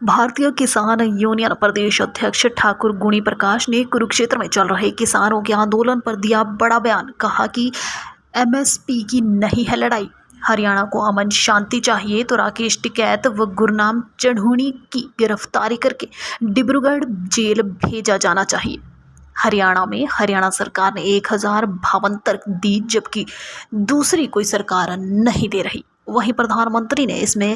भारतीय किसान यूनियन प्रदेश अध्यक्ष ठाकुर गुणी प्रकाश ने कुरुक्षेत्र में चल रहे किसानों के आंदोलन पर दिया बड़ा बयान। कहा कि एमएसपी की नहीं है लड़ाई, हरियाणा को अमन शांति चाहिए तो राकेश टिकैत व गुरनाम चढ़ूनी की गिरफ्तारी करके डिब्रूगढ़ जेल भेजा जाना चाहिए। हरियाणा में हरियाणा सरकार ने 1052 तर्क दी, जबकि दूसरी कोई सरकार नहीं दे रही। वहीं प्रधानमंत्री ने इसमें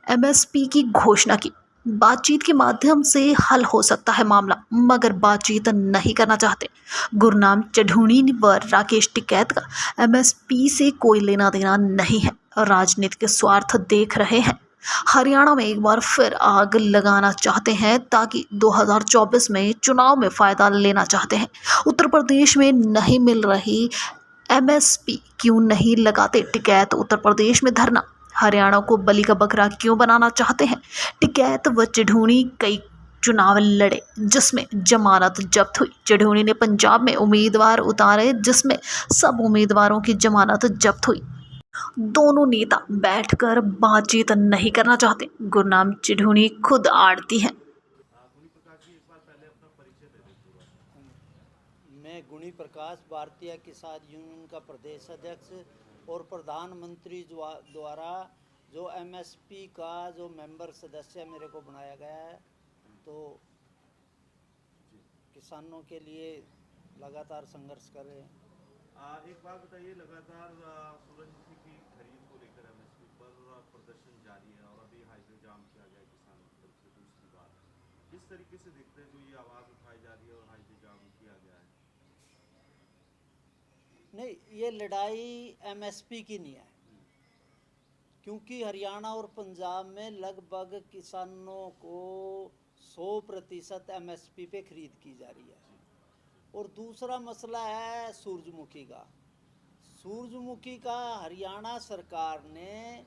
एमएसपी की घोषणा की। बातचीत के माध्यम से हल हो सकता है मामला, मगर बातचीत नहीं करना चाहते। गुरनाम चढ़ूनी व राकेश टिकैत का एमएसपी से कोई लेना देना नहीं है, राजनीतिक स्वार्थ देख रहे हैं। हरियाणा में एक बार फिर आग लगाना चाहते हैं ताकि 2024 में चुनाव में फायदा लेना चाहते हैं। उत्तर प्रदेश में नहीं मिल रही एमएसपी क्यों नहीं लगाते टिकैत? उत्तर प्रदेश में धरना। हरियाणा को बलि का बकरा क्यों बनाना चाहते हैं? टिकैत व चढ़ूनी कई चुनाव लड़े जिसमें जमानत जब्त हुई। चढ़ूनी ने पंजाब में उम्मीदवार उतारे जिसमें सब उम्मीदवारों की जमानत जब्त हुई। दोनों नेता बैठकर बातचीत नहीं करना चाहते। गुरनाम चढ़ूनी खुद आड़ती हैं। गुणी प्रकाश जी, एक बार पहले अपना परिचय दे दें पूरा। मैं गुणी प्रकाश, भारतीय किसान यूनियन का प्रदेश अध्यक्ष और प्रधानमंत्री द्वारा जो एमएसपी का जो मेंबर सदस्य मेरे को बनाया गया है, तो किसानों के लिए लगातार संघर्ष कर रहे हैं। एक बात बताइए, लगातार सूरजमुखी की खरीद को लेकर एमएसपी पर प्रदर्शन जारी है और अभी हाईवे जाम किया गया किसानों की तरफ से। दूसरी बात, किस तरीके से देखते हैं जो ये आवाज़ उठाई जा रही है और हाईवे जाम किया गया है? नहीं, ये लड़ाई एमएसपी की नहीं है, क्योंकि हरियाणा और पंजाब में लगभग किसानों को 100% एमएसपी पे खरीद की जा रही है। और दूसरा मसला है सूरजमुखी का। सूरजमुखी का हरियाणा सरकार ने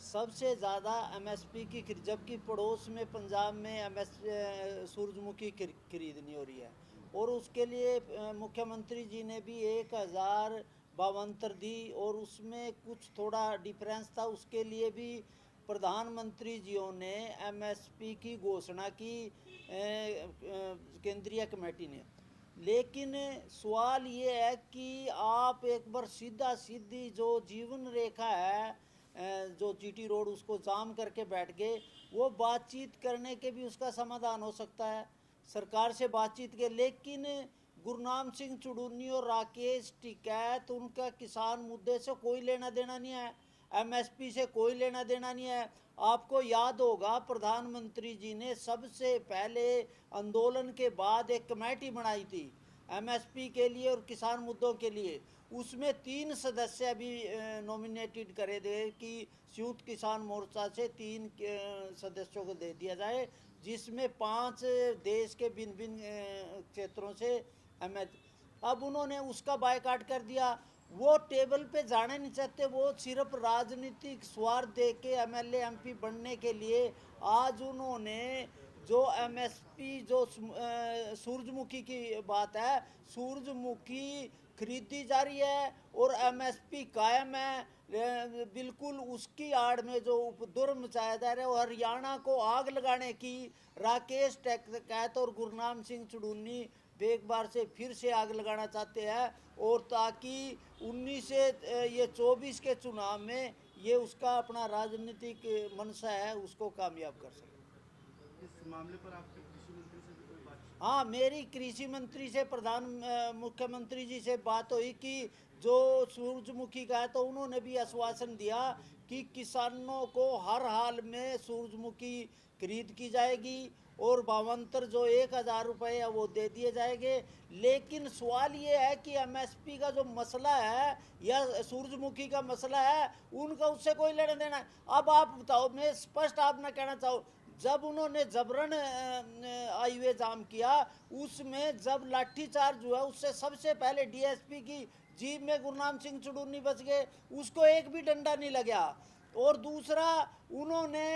सबसे ज़्यादा एमएसपी की खरीद, जबकि पड़ोस में पंजाब में सूरजमुखी खरीद नहीं हो रही है। और उसके लिए मुख्यमंत्री जी ने भी 1052 दी और उसमें कुछ थोड़ा डिफरेंस था, उसके लिए भी प्रधानमंत्री जियों ने एमएसपी की घोषणा की केंद्रीय कमेटी ने। लेकिन सवाल ये है कि आप एक बार सीधा सीधी जो जीवन रेखा है, जो जीटी रोड, उसको जाम करके बैठ गए। वो बातचीत करने के भी उसका समाधान हो सकता है, सरकार से बातचीत के। लेकिन गुरनाम सिंह चढ़ूनी और राकेश टिकैत, उनका किसान मुद्दे से कोई लेना देना नहीं है, एमएसपी से कोई लेना देना नहीं है। आपको याद होगा प्रधानमंत्री जी ने सबसे पहले आंदोलन के बाद एक कमेटी बनाई थी एमएसपी के लिए और किसान मुद्दों के लिए। उसमें 3 सदस्य भी नॉमिनेटेड करे थे कि संयुक्त किसान मोर्चा से 3 सदस्यों को दे दिया जाए, जिसमें 5 देश के भिन्न भिन्न क्षेत्रों से अब उन्होंने उसका बायकाट कर दिया। वो टेबल पे जाने नहीं चाहते, वो सिर्फ राजनीतिक स्वार्थ दे के एमएलए एमपी बनने के लिए आज उन्होंने जो एमएसपी, जो सूरजमुखी की बात है, सूरजमुखी खरीदी जा रही है और एमएसपी कायम है। बिल्कुल उसकी आड़ में जो उपद्रव मचाया जा रहा है, वो हरियाणा को आग लगाने की राकेश टिकैत और गुरनाम सिंह चढ़ूनी एक बार से फिर से आग लगाना चाहते हैं, और ताकि 19 से ये 24 के चुनाव में ये उसका अपना राजनीतिक मंशा है उसको कामयाब कर सके। इस मामले पर आपके कृषि मंत्री से भी कोई बात? हाँ, मेरी कृषि मंत्री से मुख्यमंत्री जी से बात हुई कि जो सूरजमुखी का है, तो उन्होंने भी आश्वासन दिया कि किसानों को हर हाल में सूरजमुखी खरीद की जाएगी और भावांतर जो 1000 रुपये है वो दे दिए जाएंगे। लेकिन सवाल ये है कि एमएसपी का जो मसला है या सूरजमुखी का मसला है, उनका उससे कोई लेना देना है। अब आप बताओ, मैं स्पष्ट आप ना कहना चाहूँ, जब उन्होंने जबरन हाईवे जाम किया, उसमें जब लाठीचार्ज हुआ, उससे सबसे पहले डीएसपी की जीप में गुरनाम सिंह चढ़ूनी बच गए, उसको एक भी डंडा नहीं लगा। और दूसरा, उन्होंने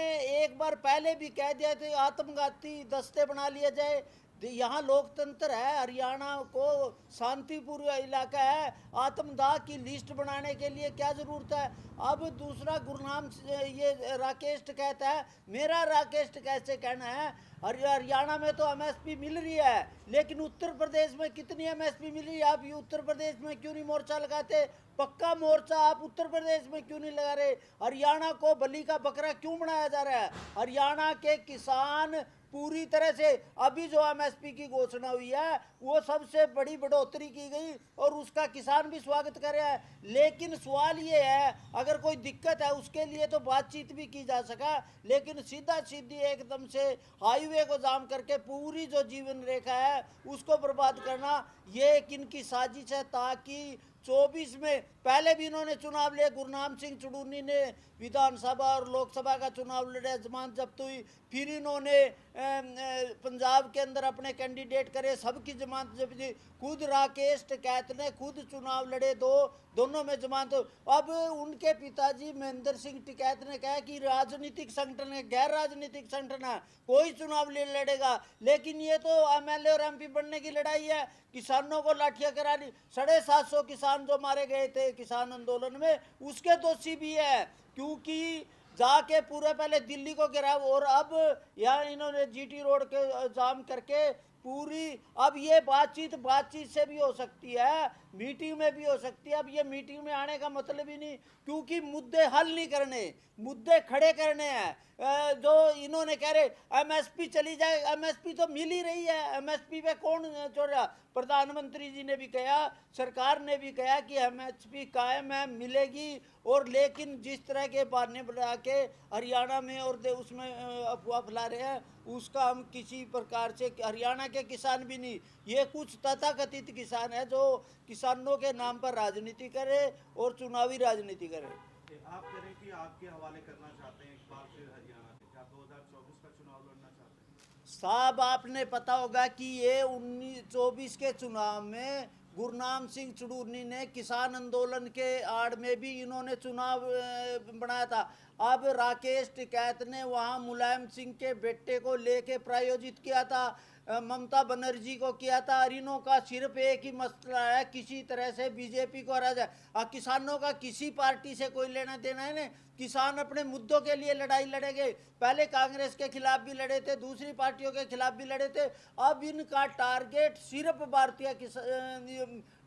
एक बार पहले भी कह दिया था आत्मघाती दस्ते बना लिया जाए। यहाँ लोकतंत्र है, हरियाणा को शांतिपूर्ण इलाका है, आत्मदाह की लिस्ट बनाने के लिए क्या जरूरत है। अब दूसरा गुरनाम ये राकेश टिकैत है, मेरा राकेश टिकैत से कहना है हरियाणा में तो एमएसपी मिल रही है, लेकिन उत्तर प्रदेश में कितनी एमएसपी मिल रही है। आप ये उत्तर प्रदेश में क्यों नहीं मोर्चा लगाते? पक्का मोर्चा आप उत्तर प्रदेश में क्यों नहीं लगा रहे? हरियाणा को बलि का बकरा क्यों बनाया जा रहा है? हरियाणा के किसान पूरी तरह से, अभी जो एमएसपी की घोषणा हुई है वो सबसे बड़ी बढ़ोतरी की गई और उसका किसान भी स्वागत कर रहा है। लेकिन सवाल ये है, अगर कोई दिक्कत है उसके लिए तो बातचीत भी की जा सका, लेकिन सीधा सीधी एकदम से हाईवे को जाम करके पूरी जो जीवन रेखा है उसको बर्बाद करना, ये किनकी साजिश है ताकि 24 में, पहले भी इन्होंने चुनाव लिए, गुरनाम सिंह चुड़ूनी ने विधानसभा और लोकसभा का चुनाव लड़े, जमानत जब्त हुई, फिर इन्होंने पंजाब के अंदर अपने कैंडिडेट करे, सबकी जमानत जब्त हुई, खुद राकेश टिकैत ने खुद चुनाव लड़े, दोनों में जमानत। अब उनके पिताजी महेंद्र सिंह टिकैत ने कहा कि राजनीतिक संगठन है, गैर राजनीतिक संगठन है, कोई चुनाव लड़ेगा। लेकिन ये तो एमएलए और एमपी बनने की लड़ाई है, किसानों को लाठियां करा ली। 750 किसान जो मारे गए थे किसान आंदोलन में, उसके दोषी भी है, क्योंकि जाके पूरे पहले दिल्ली को गिराव, और अब यहाँ इन्होंने जीटी रोड के जाम करके पूरी, अब ये बातचीत से भी हो सकती है, मीटिंग में भी हो सकती है। अब ये मीटिंग में आने का मतलब ही नहीं, क्योंकि मुद्दे हल नहीं करने, मुद्दे खड़े करने हैं। जो इन्होंने कह रहे एमएसपी चली जाए, एमएसपी तो मिल ही रही है, एमएसपी पे कौन छोड़ रहा? प्रधानमंत्री जी ने भी कहा, सरकार ने भी कहा कि एमएसपी कायम है, मिलेगी। और लेकिन जिस तरह के बहाने बना के हरियाणा में और उसमें अफवाह फैला रहे हैं, उसका हम किसी प्रकार से, हरियाणा के किसान भी नहीं, ये कुछ तथाकथित किसान है जो किसानों के नाम पर राजनीति करे और चुनावी राजनीति करे। आप कह रहे हैं कि आपके हवाले करना चाहते हैं एक बार फिर हरियाणा के, क्या 2024 का चुनाव लड़ना चाहते हैं? साहब, आपने पता होगा कि ये 1924 के चुनाव में गुरनाम सिंह चुड़ूनी ने किसान आंदोलन के आड़ में भी इन्होंने चुनाव बनाया था। अब राकेश टिकैत ने वहाँ मुलायम सिंह के बेटे को लेके प्रायोजित किया था, ममता बनर्जी को किया था, और इन्हों का सिर्फ एक ही मसला है, किसी तरह से बीजेपी को हरा जाए। और किसानों का किसी पार्टी से कोई लेना देना है नहीं, किसान अपने मुद्दों के लिए लड़ाई लड़ेंगे। पहले कांग्रेस के खिलाफ भी लड़े थे, दूसरी पार्टियों के खिलाफ भी लड़े थे, अब इनका टारगेट सिर्फ भारतीय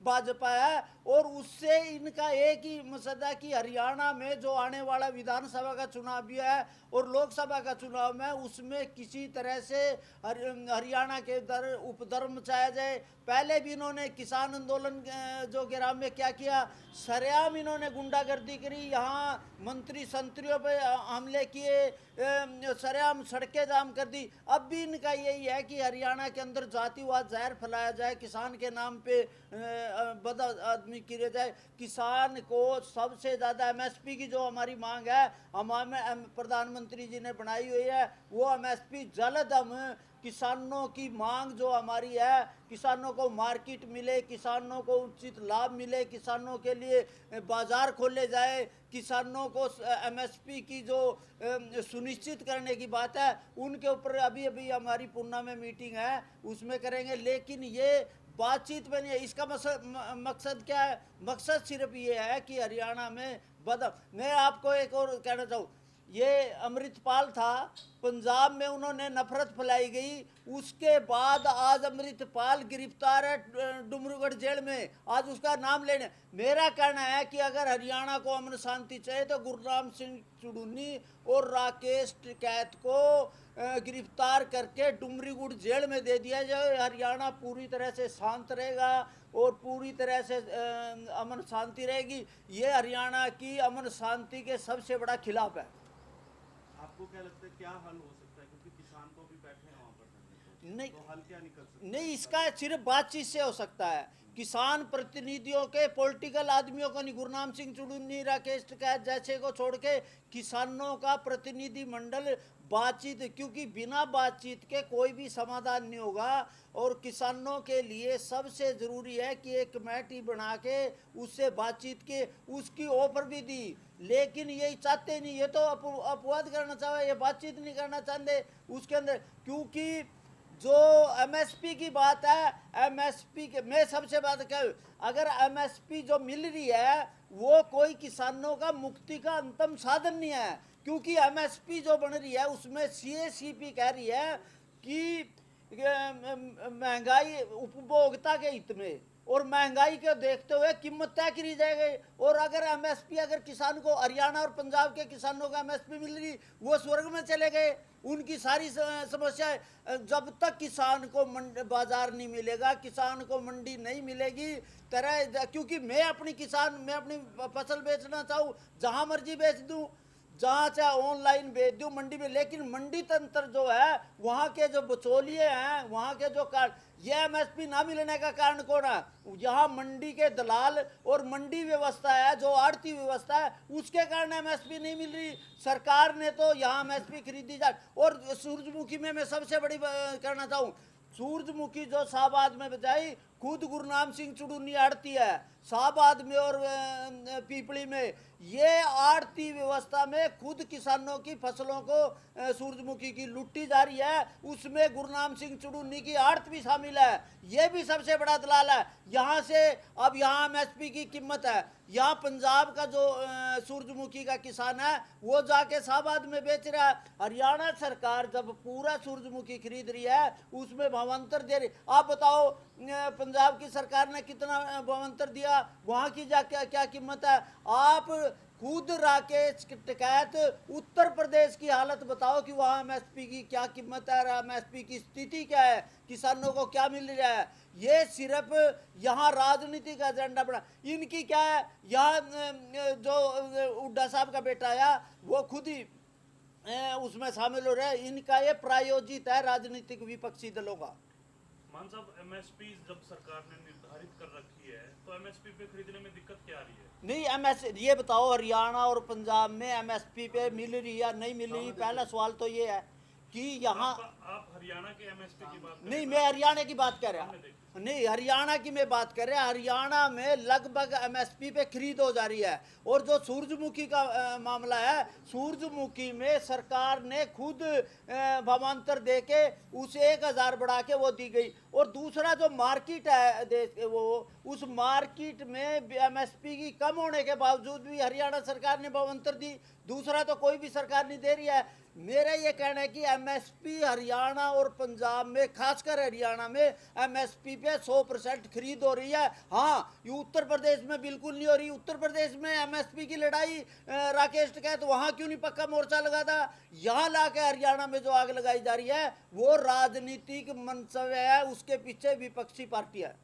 भाजपा है। और उससे इनका एक ही मकसद है कि हरियाणा में जो आने वाला विधानसभा का चुनाव भी है और लोकसभा का चुनाव में, उसमें किसी तरह से हरियाणा के उपद्रव मचाया जाए। पहले भी इन्होंने किसान आंदोलन जो गिराव में क्या किया, सरेआम इन्होंने गुंडागर्दी करी, यहाँ मंत्री संतरियों पे हमले किए, सरेआम सड़कें जाम कर दी। अब भी इनका यही है कि हरियाणा के अंदर जातिवाद जहर फैलाया जाए, किसान के नाम पे बद आदमी किए जाए। किसान को सबसे ज़्यादा एमएसपी की जो हमारी मांग है, हमारे प्रधानमंत्री जी ने बनाई हुई है, वो एमएसपी जल्द हम किसानों की मांग जो हमारी है, किसानों को मार्केट मिले, किसानों को उचित लाभ मिले, किसानों के लिए बाजार खोले जाए, किसानों को एमएसपी की जो सुनिश्चित करने की बात है, उनके ऊपर अभी अभी हमारी पूना में मीटिंग है, उसमें करेंगे। लेकिन ये बातचीत में नहीं है। इसका मकसद क्या है? मकसद सिर्फ ये है कि हरियाणा में मैं आपको एक और कहना चाहूँ, ये अमृतपाल था, पंजाब में उन्होंने नफरत फैलाई गई, उसके बाद आज अमृतपाल गिरफ्तार है डुमरूगढ़ जेल में, आज उसका नाम लेने। मेरा कहना है कि अगर हरियाणा को अमन शांति चाहिए तो गुरनाम सिंह चुड़ूनी और राकेश टिकैत को गिरफ्तार करके डुमरीगढ़ जेल में दे दिया जाए। हरियाणा पूरी तरह से शांत रहेगा और पूरी तरह से अमन शांति रहेगी। ये हरियाणा की अमन शांति के सबसे बड़ा खिलाफ है। आपको क्या लगता है क्या हल हो सकता है, क्योंकि किसान तो अभी बैठे हैं वहाँ पर, नहीं, तो हल क्या निकल सकता है? नहीं, इसका सिर्फ बातचीत से हो सकता है। किसान प्रतिनिधियों के, पॉलिटिकल आदमियों को नहीं, गुरनाम सिंह चुड़ूनी, राकेश टिकैत जैसे को छोड़ के किसानों का प्रतिनिधि मंडल बातचीत, क्योंकि बिना बातचीत के कोई भी समाधान नहीं होगा। और किसानों के लिए सबसे ज़रूरी है कि एक कमेटी बना के उससे बातचीत के, उसकी ऑफर भी दी, लेकिन ये चाहते नहीं, ये तो अपवाद करना चाहे, ये बातचीत नहीं करना चाहते उसके अंदर। क्योंकि जो एमएसपी की बात है, एमएसपी के मैं सबसे बात कहूँ, अगर एमएसपी जो मिल रही है वो कोई किसानों का मुक्ति का अंतिम साधन नहीं है। क्योंकि एमएसपी जो बन रही है उसमें सीएसीपी कह रही है कि महंगाई उपभोक्ता के हित में, और महंगाई को देखते हुए कीमत तय करी जाएगी। और अगर एमएसपी, अगर किसान को हरियाणा और पंजाब के किसानों को एमएसपी मिल रही, वो स्वर्ग में चले गए। उनकी सारी समस्याएं, जब तक किसान को बाजार नहीं मिलेगा, किसान को मंडी नहीं मिलेगी तरह, क्योंकि मैं अपनी फसल बेचना चाहूँ, जहाँ मर्जी बेच दूँ, जहाँ चाहे ऑनलाइन भेज दूँ मंडी में, लेकिन मंडी तंत्र जो है, वहाँ के जो बिचौलिए हैं, वहाँ के जो ये एमएसपी ना मिलने का कारण कौन है? यहाँ मंडी के दलाल और मंडी व्यवस्था है, जो आड़ती व्यवस्था है, उसके कारण एमएसपी नहीं मिल रही। सरकार ने तो यहाँ एमएसपी खरीदी जाए। और सूरजमुखी में मैं सबसे बड़ी करना चाहूँ, सूरजमुखी जो शाहबाद में बजाई, खुद गुरनाम सिंह चुड़ूनी आड़ती है शाहबाद में और पीपली में। ये आड़ती व्यवस्था में खुद किसानों की फसलों को सूरजमुखी की लुट्टी जा रही है, उसमें गुरनाम सिंह चुड़ूनी की आड़त भी शामिल है। ये भी सबसे बड़ा दलाल है। यहाँ से अब यहाँ एमएसपी की कीमत है, यहाँ पंजाब का जो सूरजमुखी का किसान है वो जाके शाहबाद में बेच रहा है। हरियाणा सरकार जब पूरा सूरजमुखी खरीद रही है उसमें भावांतर दे रही। आप बताओ पंजाब की सरकार ने कितना भावांतर दिया, वहाँ की क्या कीमत है? आप खुद राकेश टिकैत उत्तर प्रदेश की हालत बताओ कि वहाँ एमएसपी की क्या कीमत है, एमएसपी की स्थिति क्या है, किसानों को क्या मिल रहा है। ये सिर्फ यहाँ राजनीति का एजेंडा बना। इनकी क्या है, यहाँ जो हुड्डा साहब का बेटा आया वो खुद ही उसमें शामिल हो रहा है। इनका ये प्रायोजित है राजनीतिक विपक्षी दलों का। मान साहब, एमएसपी जब सरकार ने निर्धारित कर रखी है तो एमएसपी पे खरीदने में दिक्कत क्या आ रही है? नहीं, ये बताओ हरियाणा और पंजाब में एमएसपी पे मिल रही या नहीं मिल रही? पहला सवाल तो ये है कि यहाँ आप हरियाणा के एमएसपी की बात नहीं, मैं हरियाणा की बात कर रहा, नहीं हरियाणा की मैं बात कर रहा। हरियाणा में लगभग एमएसपी पे खरीद हो जा रही है। और जो सूरजमुखी का मामला है, सूरजमुखी में सरकार ने खुद भावांतर दे के उसे 1000 बढ़ा के वो दी गई। और दूसरा जो मार्केट है देश, वो उस मार्केट में एमएसपी की कम होने के बावजूद भी हरियाणा सरकार ने भावांतर दी। दूसरा तो कोई भी सरकार नहीं दे रही है। मेरा ये कहना है कि एमएसपी हरियाणा और पंजाब में, खासकर हरियाणा में एमएसपी पे 100% खरीद हो रही है। हाँ, ये उत्तर प्रदेश में बिल्कुल नहीं हो रही। उत्तर प्रदेश में एमएसपी की लड़ाई राकेश टिकैत वहाँ क्यों नहीं पक्का मोर्चा लगा था? यहाँ ला के हरियाणा में जो आग लगाई जा रही है वो राजनीतिक मंशा है, उसके पीछे विपक्षी पार्टी है।